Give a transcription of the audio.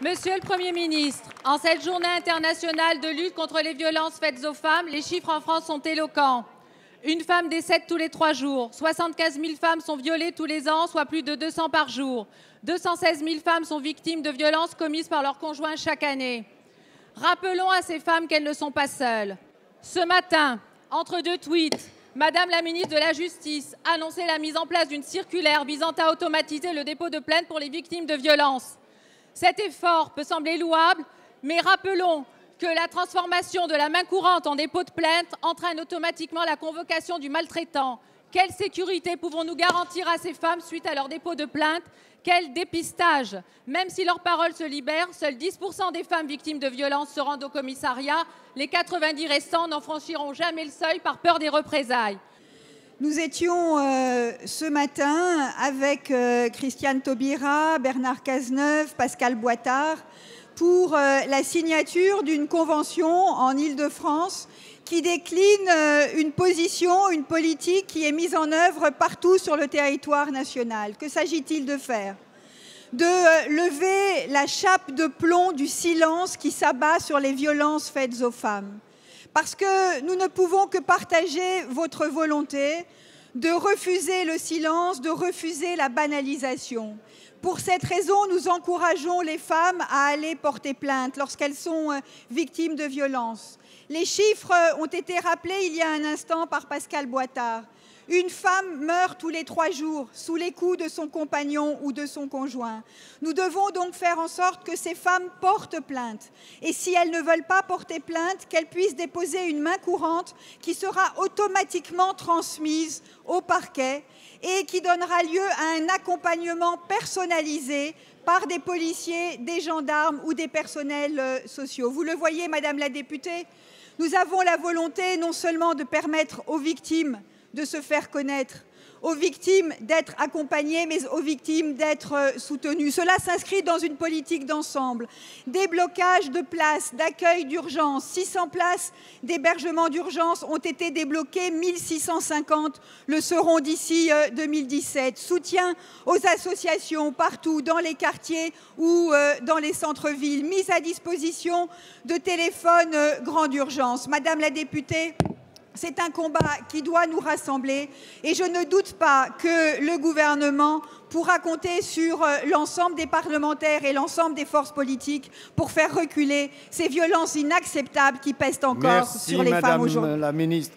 Monsieur le Premier ministre, en cette journée internationale de lutte contre les violences faites aux femmes, les chiffres en France sont éloquents. Une femme décède tous les 3 jours. 75 000 femmes sont violées tous les ans, soit plus de 200 par jour. 216 000 femmes sont victimes de violences commises par leur conjoint chaque année. Rappelons à ces femmes qu'elles ne sont pas seules. Ce matin, entre deux tweets, Madame la ministre de la Justice annonçait la mise en place d'une circulaire visant à automatiser le dépôt de plainte pour les victimes de violences. Cet effort peut sembler louable, mais rappelons que la transformation de la main courante en dépôt de plainte entraîne automatiquement la convocation du maltraitant. Quelle sécurité pouvons-nous garantir à ces femmes suite à leur dépôt de plainte? Quel dépistage? Même si leur parole se libère, seuls 10% des femmes victimes de violences se rendent au commissariat. Les 90 restants n'en franchiront jamais le seuil par peur des représailles. Nous étions ce matin avec Christiane Taubira, Bernard Cazeneuve, Pascal Boitard pour la signature d'une convention en Île-de-France qui décline une position, une politique qui est mise en œuvre partout sur le territoire national. Que s'agit-il de faire? De lever la chape de plomb du silence qui s'abat sur les violences faites aux femmes. Parce que nous ne pouvons que partager votre volonté de refuser le silence, de refuser la banalisation. Pour cette raison, nous encourageons les femmes à aller porter plainte lorsqu'elles sont victimes de violences. Les chiffres ont été rappelés il y a un instant par Pascal Boitard. Une femme meurt tous les 3 jours sous les coups de son compagnon ou de son conjoint. Nous devons donc faire en sorte que ces femmes portent plainte. Et si elles ne veulent pas porter plainte, qu'elles puissent déposer une main courante qui sera automatiquement transmise au parquet et qui donnera lieu à un accompagnement personnalisé par des policiers, des gendarmes ou des personnels sociaux. Vous le voyez, Madame la députée, nous avons la volonté non seulement de permettre aux victimes de se faire connaître, aux victimes d'être accompagnées, mais aux victimes d'être soutenues. Cela s'inscrit dans une politique d'ensemble. Déblocage de places d'accueil d'urgence, 600 places d'hébergement d'urgence ont été débloquées, 1650 le seront d'ici 2017. Soutien aux associations partout, dans les quartiers ou dans les centres-villes. Mise à disposition de téléphones grande urgence. Madame la députée, c'est un combat qui doit nous rassembler et je ne doute pas que le gouvernement pourra compter sur l'ensemble des parlementaires et l'ensemble des forces politiques pour faire reculer ces violences inacceptables qui pèsent encore sur les femmes aujourd'hui. Merci Madame la ministre.